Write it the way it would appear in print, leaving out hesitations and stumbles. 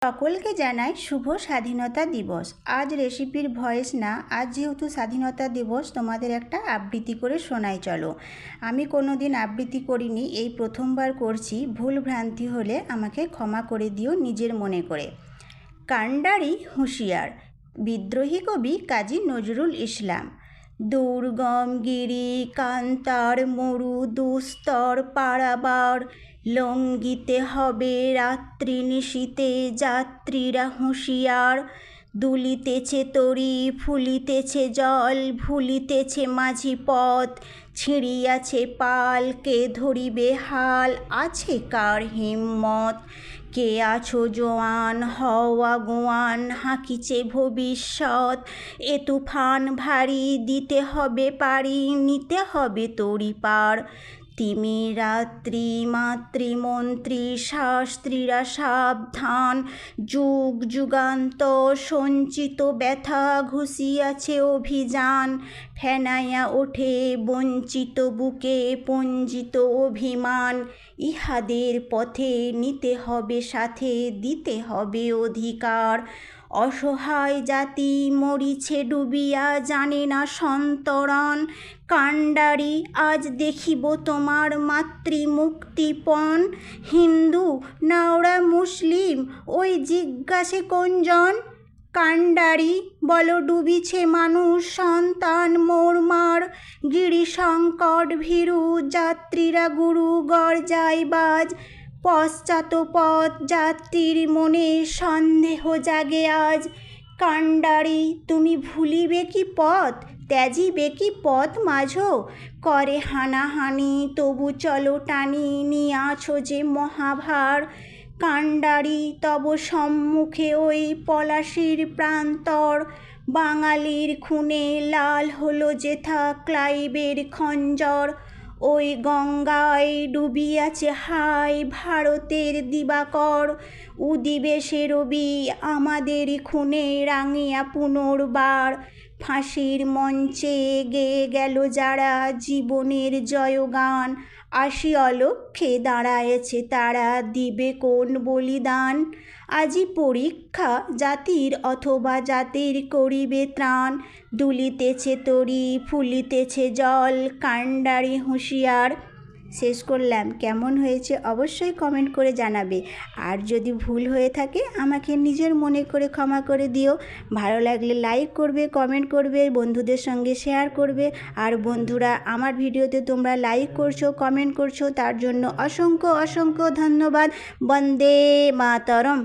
সকলকে জানাই শুভ স্বাধীনতা দিবস। আজ রেসিপির ভয়েস না, আজ যেহেতু স্বাধীনতা দিবস তোমাদের একটা আবৃত্তি করে শোনাই। চলো, আমি কোনো দিন আবৃত্তি করিনি, এই প্রথমবার করছি। ভুল ভ্রান্তি হলে আমাকে ক্ষমা করে দিও নিজের মনে করে। কান্ডারি হুঁশিয়ার, বিদ্রোহী কবি কাজী নজরুল ইসলাম। দুর্গম গিরি কান্তার মরু দুস্তর পারাবার, লঙ্ঘিতে হবে রাত্রি নিশীতে যাত্রীরা হুঁশিয়ার। দুলিতেছে তরি ফুলিতেছে জল, ভুলিতেছে মাঝি পথ, ছিঁড়িয়াছে পাল, কে ধরিবে হাল, আছে কার হিম্মত। কে আছো জোয়ান, হও আগুয়ান, হাঁকিছে ভবিষ্যৎ। এ তুফান ভারী, দিতে হবে পারি, নিতে হবে তরি পার। তিমি রাত্রি মাতৃমন্ত্রী শাস্ত্রীরা সাবধান, যুগ যুগান্তর সঞ্চিত ব্যথা ঘুষিয়াছে অভিযান। ফেনাইয়া ওঠে বঞ্চিত বুকে পঞ্জিত অভিমান, ইহাদের পথে নিতে হবে সাথে, দিতে হবে অধিকার। অসহায় জাতি মরিছে ডুবিয়া, জানে না সন্তরণ। কান্ডারি আজ দেখিব তোমার মাতৃমুক্তিপণ। হিন্দু না ওরা মুসলিম, ওই জিজ্ঞাসে কোনজন? কান্ডারি বলো ডুবিছে মানুষ সন্তান মোরমার। গিরি সংকট ভীরু যাত্রীরা গুরু গরজাইবাজ। পশ্চাৎপদ যাত্রীর মনে সন্দেহ জাগে আজ। কান্ডারি তুমি ভুলিবে কি পথ, ত্যাজিবে কি পথ মাঝো? করে হানাহানি তবু চলো টানি, নিয়াছ যে মহাভার। কান্ডারি তব সম্মুখে ওই পলাশির প্রান্তর, বাঙালির খুনে লাল হলো যেথা ক্লাইবের খঞ্জর। ওই গঙ্গায় ডুবিয়াছে হায় ভারতের দিবাকর, উদিবে সে রবি আমাদের খুনে রাঙিয়া পুনর্বার। ফাঁসির মঞ্চে গেয়ে গেল যারা জীবনের জয়গান, আসি অলক্ষ্যে দাঁড়ায়েছে তারা, দিবে কোন বলিদান? আজি পরীক্ষা জাতির অথবা জাতির করিবে ত্রাণ। দুলিতেছে তরি ফুলিতেছে জল, কান্ডারি হুঁশিয়ার। শেষ করলাম। কেমন হয়েছে অবশ্যই কমেন্ট করে জানাবে। আর যদি ভুল হয়ে থাকে আমাকে নিজের মনে করে ক্ষমা করে দিও। ভালো লাগলে লাইক করবে, কমেন্ট করবে, বন্ধুদের সঙ্গে শেয়ার করবে। আর বন্ধুরা, আমার ভিডিওতে তোমরা লাইক করছো, কমেন্ট করছো, তার জন্য অসংখ্য অসংখ্য ধন্যবাদ। বন্দে মাতরম।